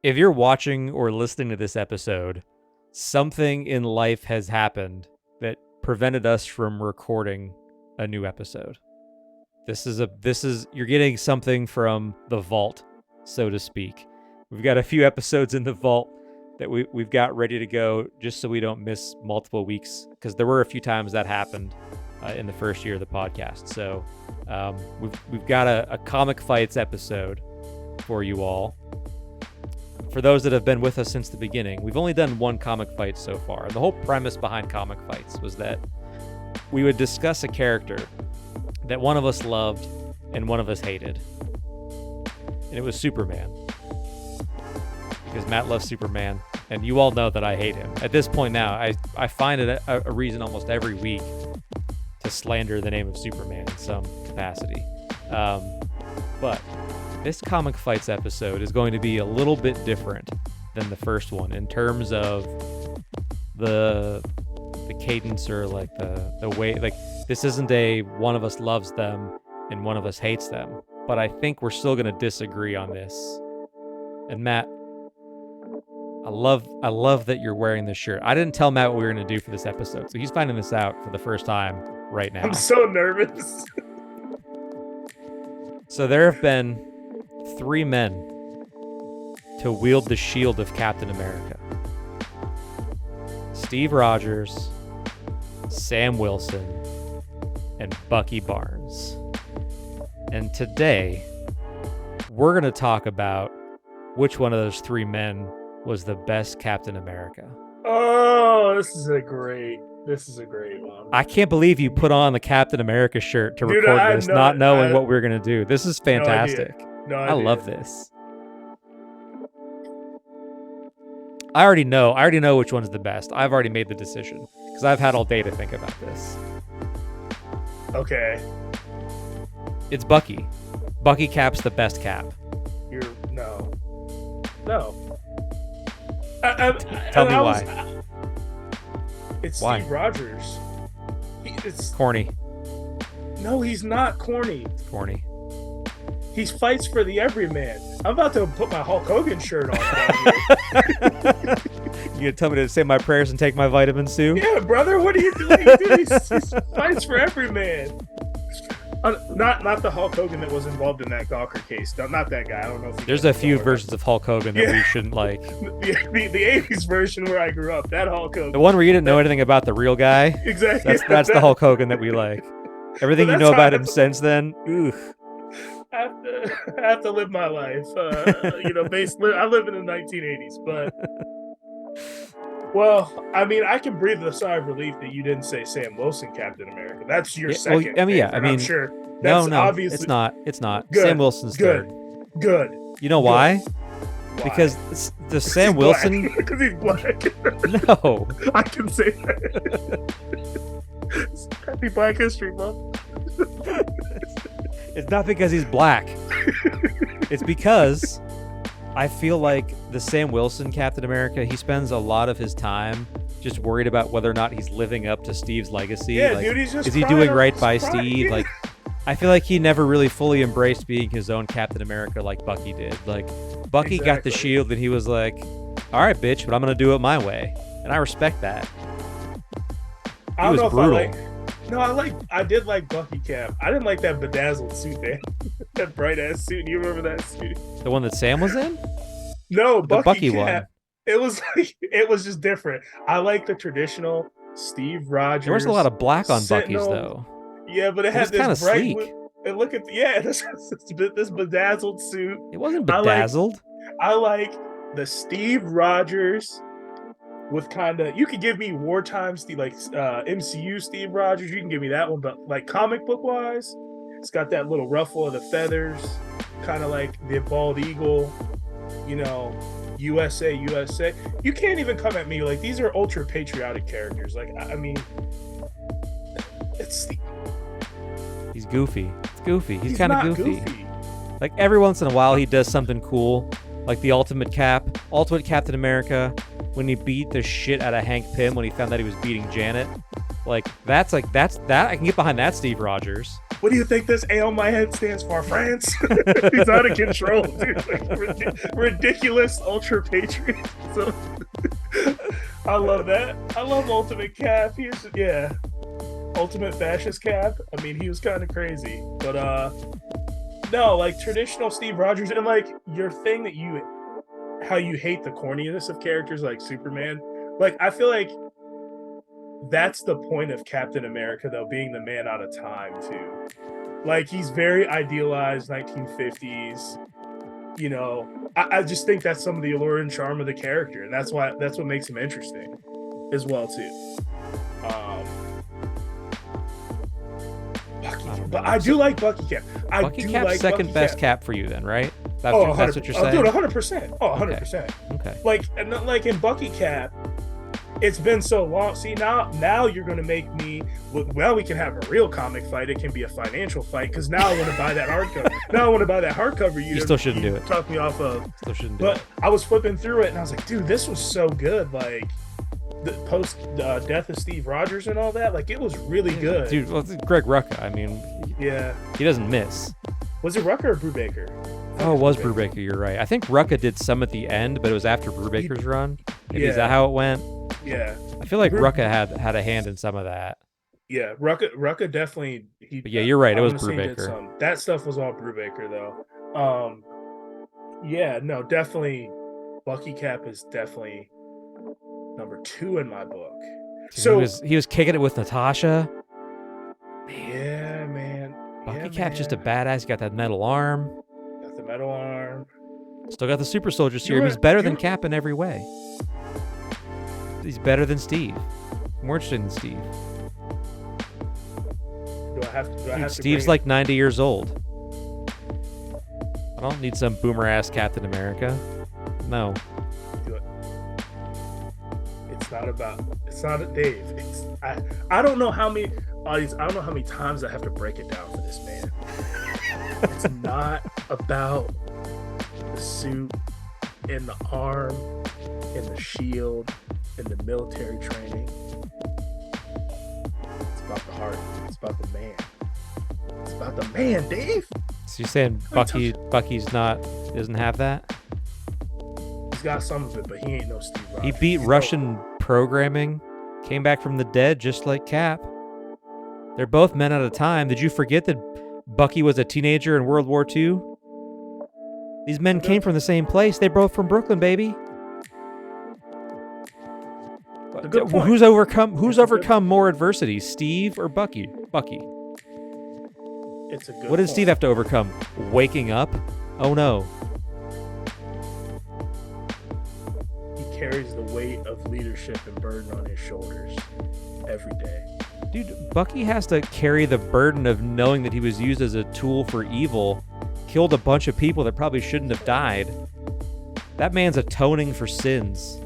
If you're watching or listening to this episode, something in life has happened that prevented us from recording a new episode. You're getting something from the vault, so to speak. We've got a few episodes in the vault that we've got ready to go just so we don't miss multiple weeks, because there were a few times that happened in the first year of the podcast. So we've got a Comic Fights episode for you all. For those that have been with us since the beginning, we've only done one Comic Fight so far. And the whole premise behind Comic Fights was that we would discuss a character that one of us loved and one of us hated. And it was Superman. Because Matt loves Superman, and you all know that I hate him. At this point now, I find it a reason almost every week to slander the name of Superman in some capacity. But this Comic Fights episode is going to be a little bit different than the first one in terms of the cadence, or like the way, like, this isn't a one of us loves them and one of us hates them, but I think we're still going to disagree on this. And Matt, I love that you're wearing this shirt. I didn't tell Matt what we were going to do for this episode, so he's finding this out for the first time right now. I'm so nervous. So there have been 3 men to wield the shield of Captain America: Steve Rogers, Sam Wilson, and Bucky Barnes. And today, we're going to talk about which one of those 3 men was the best Captain America. Oh, this is a great one. I can't believe you put on the Captain America shirt to record this, not knowing what we were going to do. This is fantastic. No I love this. I already know which one's the best. I've already made the decision because I've had all day to think about this. Okay. It's Bucky. Bucky Cap's the best Cap. No. Tell me why. It's Why? Steve Rogers. It's Corny. No, he's not corny. Corny. He fights for the everyman. I'm about to put my Hulk Hogan shirt on down here. You gonna tell me to say my prayers and take my vitamins too? Yeah, brother. What are you doing? He fights for everyman. Not the Hulk Hogan that was involved in that Gawker case. Not that guy. I don't know if there's a few versions of Hulk Hogan that we shouldn't like. The 80s version where I grew up, that Hulk Hogan. The one where you didn't know anything about the real guy. Exactly. That's the Hulk Hogan that we like. Everything you know about him since then, I have to live my life. Basically, I live in the 1980s, but. Well, I mean, I can breathe a sigh of relief that you didn't say Sam Wilson, Captain America. That's your second. Well, I'm sure. No, obviously... it's not. Good. Sam Wilson's third. Good. You know why? Because the Sam Wilson. Because he's black. No. I can say that. Happy Black History Month. It's not because he's black. It's because I feel like the Sam Wilson Captain America, he spends a lot of his time just worried about whether or not he's living up to Steve's legacy. Yeah, like, dude, he's just is he doing right by crying. Steve? Like, I feel like he never really fully embraced being his own Captain America like Bucky did. Like, Bucky got the shield and he was like, all right, bitch, but I'm going to do it my way. And I respect that. I don't know brutal. if I like... No, I did like Bucky Cap. I didn't like that bedazzled suit, man. That bright ass suit. Do you remember that suit? The one that Sam was in? No, the Bucky Cap. one. It was just different. I like the traditional Steve Rogers. There was a lot of black on Bucky's though. Yeah, but it had this kind of bright. sleek. And look at this bedazzled suit. It wasn't bedazzled. I like the Steve Rogers. With kind of, you could give me wartime Steve, like MCU Steve Rogers. You can give me that one, but like comic book wise, it's got that little ruffle of the feathers, kind of like the bald eagle. USA. You can't even come at me like these are ultra patriotic characters. Like I mean, it's he's goofy. It's goofy. He's kind of goofy. goofy. Like every once in a while, he does something cool, like the Ultimate Captain America. When he beat the shit out of Hank Pym when he found out he was beating Janet. Like, that's that. I can get behind that, Steve Rogers. What do you think this A on my head stands for? France? He's out of control, dude. Like, ridiculous ultra patriot. So I love that. I love Ultimate Cap. Yeah. Ultimate fascist Cap. I mean, he was kind of crazy. But no, like traditional Steve Rogers, and like your thing that how you hate the corniness of characters like Superman. Like, I feel like that's the point of Captain America, though, being the man out of time, too. Like, he's very idealized 1950s. You know, I just think that's some of the allure and charm of the character, and that's what makes him interesting as well, too. But I do like Bucky Cap. Bucky Cap's second best Cap for you, then, right? That's what you're saying? Dude, 100%. Oh, 100%. Okay. Like in Bucky Cap, it's been so long. See, now you're going to make me, well, we can have a real comic fight. It can be a financial fight, because now I want to buy that hardcover. Now I want to buy that hardcover. You still shouldn't do it. Talk me off of. Still shouldn't do it. But I was flipping through it, and I was like, dude, this was so good. Like, the post death of Steve Rogers and all that, like, it was really good. Dude, well, it's Greg Rucka. I mean, yeah, he doesn't miss. Was it Rucka or Brubaker? Oh, it was Brubaker. You're right. I think Rucka did some at the end, but it was after Brubaker's run. Maybe is that how it went? Yeah. I feel like Rucka had a hand in some of that. Yeah, Rucka definitely. But yeah, you're right. It was Brubaker. That stuff was all Brubaker, though. Yeah, no, definitely. Bucky Cap is definitely number 2 in my book. So he was kicking it with Natasha. Yeah, man. Bucky Cap's just a badass. He got that metal arm. Got the metal arm. Still got the super soldier serum. He's better than Cap in every way. He's better than Steve. More interested in Steve. Do I have to Steve's like 90 years old. I don't need some boomer ass Captain America. No. It's not a Dave. I don't know how many audience. I don't know how many times I have to break it down for this man. It's not about the suit and the arm and the shield and the military training. It's about the heart. It's about the man. It's about the man, Dave. So you're saying Bucky's doesn't have that? He's got some of it, but he ain't no Steve Rogers. He beat Russian programming, came back from the dead just like Cap. They're both men at a time. Did you forget that Bucky was a teenager in World War II? These men came from the same place. They're both from Brooklyn, baby. Who's overcome more adversity, Steve or Bucky? Bucky. It's a good What did Steve have to overcome? Waking up? Oh no. He carries the weight of leadership and burden on his shoulders every day. Dude, Bucky has to carry the burden of knowing that he was used as a tool for evil, killed a bunch of people that probably shouldn't have died. That man's atoning for sins.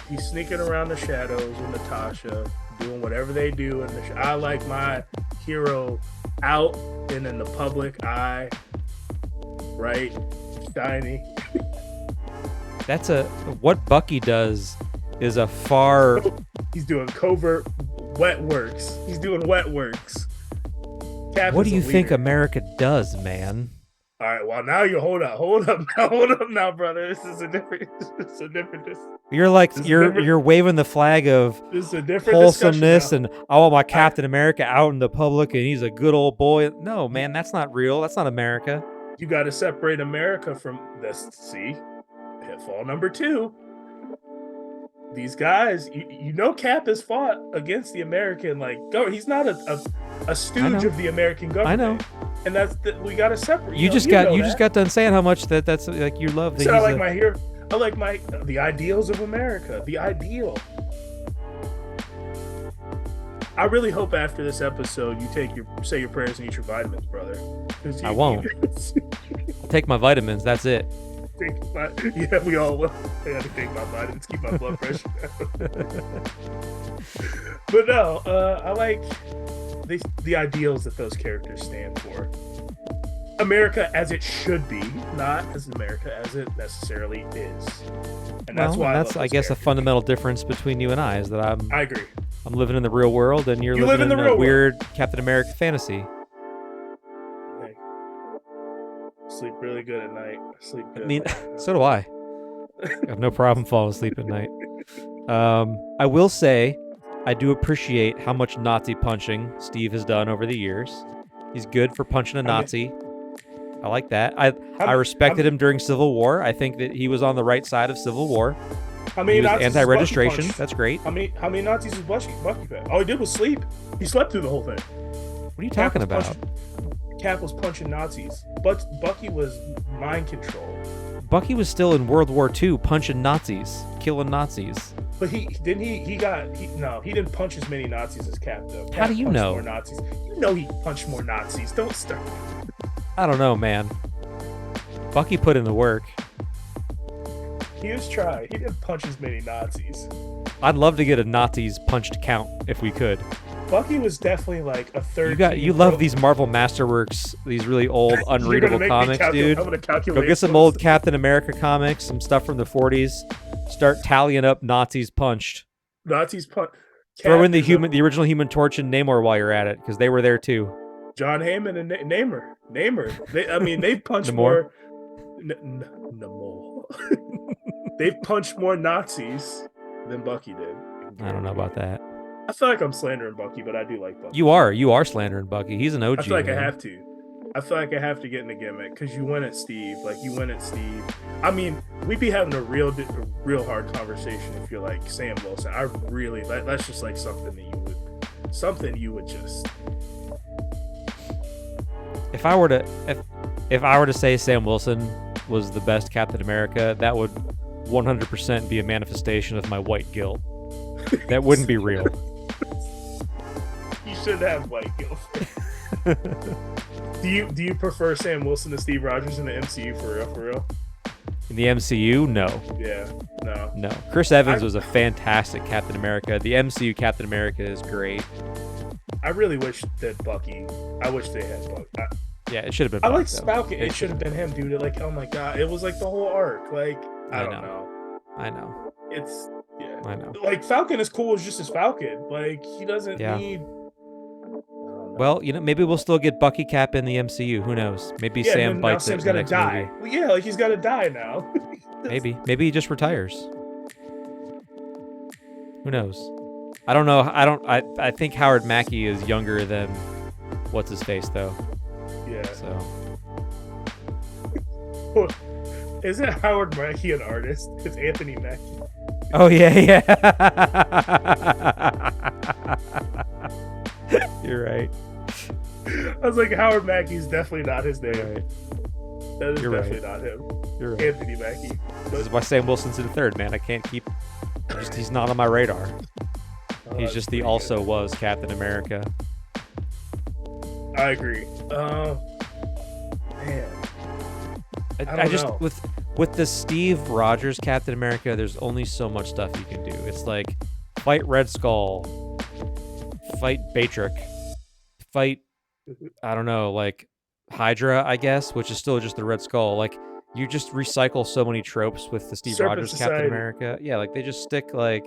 He's sneaking around the shadows with Natasha, doing whatever they do. I like my hero out and in the public eye, right? Shiny. What Bucky does is a far... He's doing covert wet works. He's doing wet works. What do you think America does, man? All right, well, now you hold up now, brother. This is a different. You're waving the flag of wholesomeness and I want my Captain America out in the public and he's a good old boy. No, man, that's not real. That's not America. You got to separate America from this. See, pitfall number 2. These guys, you know, Cap has fought against the American government. He's not a stooge of the American government. I know. And we got to separate. You just got done saying how much that's like you love. That I like my hero. I like the ideals of America. The ideal. I really hope after this episode you say your prayers and eat your vitamins, brother. I won't. I'll take my vitamins. That's it. Yeah, we all will. I got to take my vitamins, keep my blood pressure down. But no, I like the ideals that those characters stand for. America as it should be, not as America as it necessarily is. And that's I guess a fundamental difference between you and I is that I agree. I'm living in the real world and you're living in the weird Captain America fantasy. sleep really good at night. I sleep I good. mean, so do I. I have no problem falling asleep at night. I will say, I do appreciate how much Nazi punching Steve has done over the years. He's good for punching a How many- Nazi. I like that. I how- respected how- him during Civil War. I think that he was on the right side of Civil War. How many He was Nazis has Bucky anti-registration. punched? That's great. How many Nazis was Bucky fed? All he did was sleep. He slept through the whole thing. What are you talking about? Cap was punching Nazis, but Bucky was mind control. Bucky was still in World War II punching Nazis, killing Nazis. But he didn't punch as many Nazis as Cap though. Cap How do you punched know? More Nazis. You know he punched more Nazis. Don't start. I don't know, man. Bucky put in the work. He was trying. He didn't punch as many Nazis. I'd love to get a Nazis punched count if we could. Bucky was definitely like a third. You love these Marvel Masterworks, these really old, unreadable comics, dude. I'm gonna calculate. Go get some old Captain America comics, some stuff from the 40s. Start tallying up Nazis punched. Nazis punch. Throw in the original Human Torch and Namor while you're at it, because they were there too. John Heyman and Namor. They punched Namor? more. Namor. They've punched more Nazis than Bucky did. I don't know about that. I feel like I'm slandering Bucky, but I do like Bucky. You are slandering Bucky. He's an OG. I feel like man. I have to. I feel like I have to get in the gimmick because you win at Steve. Like you win at Steve. I mean, we'd be having a real hard conversation if you're like Sam Wilson. I really that's just like something you would just. If I were to say Sam Wilson was the best Captain America, that would 100% be a manifestation of my white guilt. That wouldn't be real. You should have white guilt. Do you prefer Sam Wilson to Steve Rogers in the MCU for real? In the MCU, no. Yeah, no. No. Chris Evans was a fantastic Captain America. The MCU Captain America is great. I really wish that Bucky. I wish they had Bucky. Yeah, it should have been. I like Bucky, Falcon. It should have been him, dude. Like, oh my god, it was like the whole arc. Like, I don't know. I know. It's yeah. I know. Like Falcon is cool as just as Falcon. Like he doesn't need. Well, maybe we'll still get Bucky Cap in the MCU. Who knows? Maybe Sam bites it in the next die. movie. Well, yeah, like he's got to die now. Maybe he just retires. Who knows? I don't know. I think Howard Mackey is younger than what's his face though. Yeah. So. Isn't Howard Mackey an artist? It's Anthony Mackie. Oh yeah. You're right. I was like, Howard Mackey's definitely not his name. Right. That is You're definitely right. not him. You're right. Anthony Mackie. This is why Sam Wilson's in third, man. I can't keep. He's not on my radar. He's just the also good. Was Captain America. I agree. Man. I just know. With the Steve Rogers Captain America, there's only so much stuff you can do. It's like fight Red Skull, fight Batrick, fight I don't know, like Hydra, I guess, which is still just the Red Skull. Like you just recycle so many tropes with the Steve Serpent Rogers Society. Captain America. Yeah, like they just stick like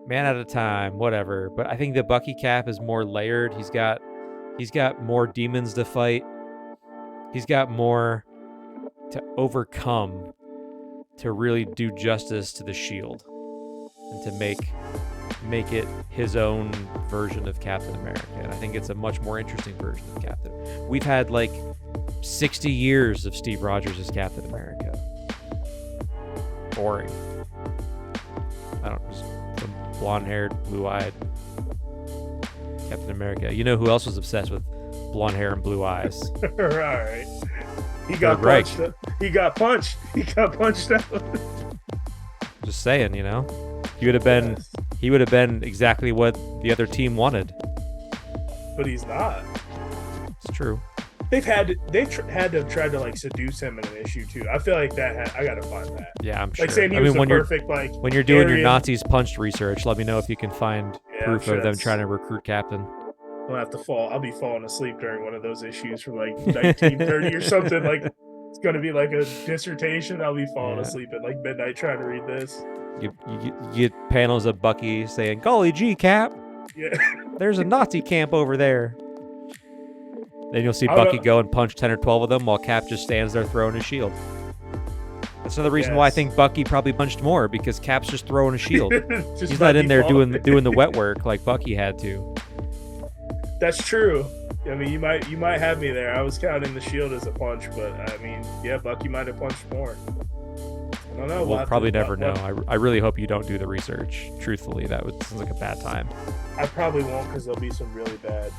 man at a time, whatever. But I think the Bucky Cap is more layered. He's got more demons to fight. He's got more to overcome to really do justice to the shield and to make it his own version of Captain America. And I think it's a much more interesting version of Captain. We've had like 60 years of Steve Rogers as Captain America. Boring. I don't just blonde-haired, blue-eyed Captain America. You know who else was obsessed with blonde hair and blue eyes? All right. He got punched. He got punched. He got punched out. Just saying, he would have been. Yes. He would have been exactly what the other team wanted. But he's not. It's true. They've had to have tried to like seduce him in an issue too. I feel like I gotta find that. Yeah, I'm sure. Like saying he was the perfect like. When you're doing Aryan. your Nazis punched research, let me know if you can find proof of them trying to recruit Captain. I'll have to fall. I'll be falling asleep during one of those issues from like 1930 or something. Like it's gonna be like a dissertation. I'll be falling asleep at like midnight trying to read this. You get panels of Bucky saying, "Golly gee, Cap, Yeah, there's a Nazi camp over there." Then you'll see I don't Bucky know. go and punch 10 or 12 of them while Cap just stands there throwing his shield. That's another reason why I Yes. think Bucky probably punched more, because Cap's just throwing a shield. Just He's by not in there default. doing the wet work like Bucky had to. That's true. I mean, you might have me there. I was counting the shield as a punch, but I mean, yeah, Bucky might have punched more. I don't know. We'll probably never know. I really hope you don't do the research. Truthfully, that would sounds like a bad time. I probably won't, because there'll be some really bad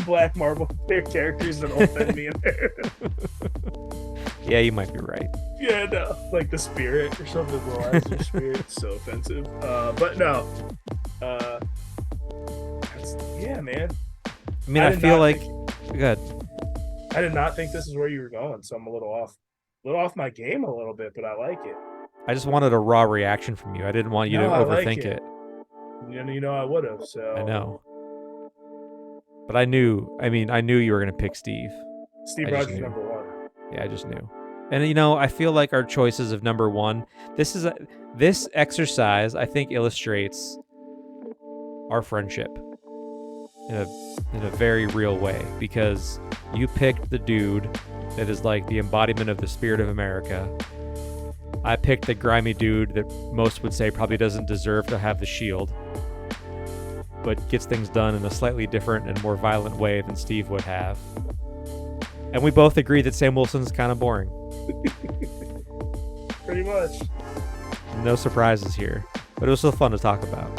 black Marvel characters that'll offend me in there. Yeah, you might be right. Yeah, no, like the Spirit or something. The Lizer Spirit, it's so offensive. But no, yeah, man. I mean, I feel like good. I did not think this is where you were going, so I'm a little off my game a little bit, but I like it. I just wanted a raw reaction from you. I didn't want you to overthink it. You know, I would have. So I know, but I knew you were gonna pick Steve. Steve Rogers #1. Yeah, I just knew. And I feel like our choices of number one. This exercise, I think, illustrates our friendship in a very real way, because you picked the dude that is like the embodiment of the spirit of America. I picked the grimy dude that most would say probably doesn't deserve to have the shield, but gets things done in a slightly different and more violent way than Steve would have. And we both agree that Sam Wilson's kind of boring. Pretty much. No surprises here, but it was so fun to talk about.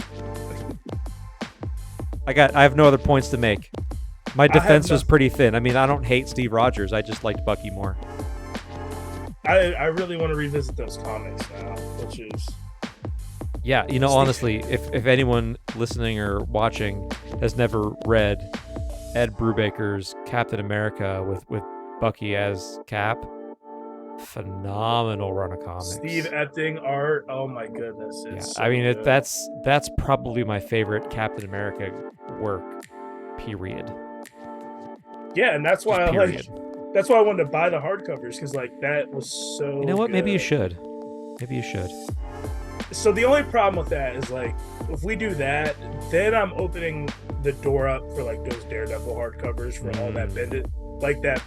I have no other points to make. My defense was pretty thin. I mean, I don't hate Steve Rogers. I just liked Bucky more. I really want to revisit those comics now, which is... Yeah, honestly, if anyone listening or watching has never read Ed Brubaker's Captain America with Bucky as Cap, phenomenal run of comics. Steve Epting art, oh my goodness. So I mean, that's probably my favorite Captain America work, period. Yeah, and that's why that's why I wanted to buy the hardcovers, because like that was so You know what? good. Maybe you should. So the only problem with that is, like, if we do that, then I'm opening the door up for like those Daredevil hardcovers for all that Bendit. Like that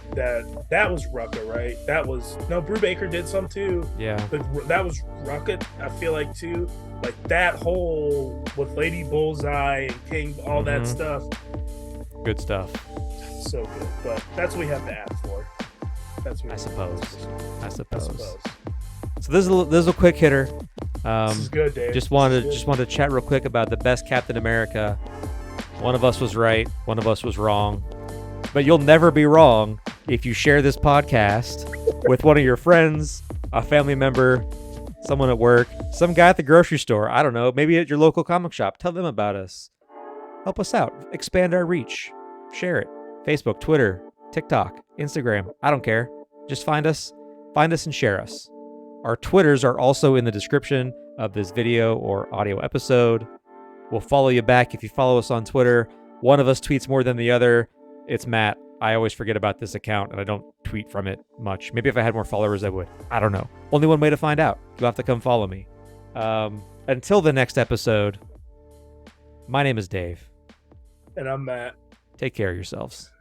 was Rucka, right? Brubaker did some too. Yeah. But that was Rucka, I feel like, too. Like that whole with Lady Bullseye and King, all that stuff. Good stuff. So good. But that's what we have the app for. That's what I suppose. suppose. So this is a quick hitter. This is good, Dave. Just wanted to chat real quick about the best Captain America. One of us was right, one of us was wrong. But you'll never be wrong if you share this podcast with one of your friends, a family member, someone at work, some guy at the grocery store. I don't know, maybe at your local comic shop. Tell them about us. Help us out. Expand our reach. Share it. Facebook, Twitter, TikTok, Instagram. I don't care. Just find us and share us. Our Twitters are also in the description of this video or audio episode. We'll follow you back if you follow us on Twitter. One of us tweets more than the other. It's Matt. I always forget about this account, and I don't tweet from it much. Maybe if I had more followers, I would. I don't know. Only one way to find out. You'll have to come follow me. Until the next episode, my name is Dave. And I'm Matt. Take care of yourselves.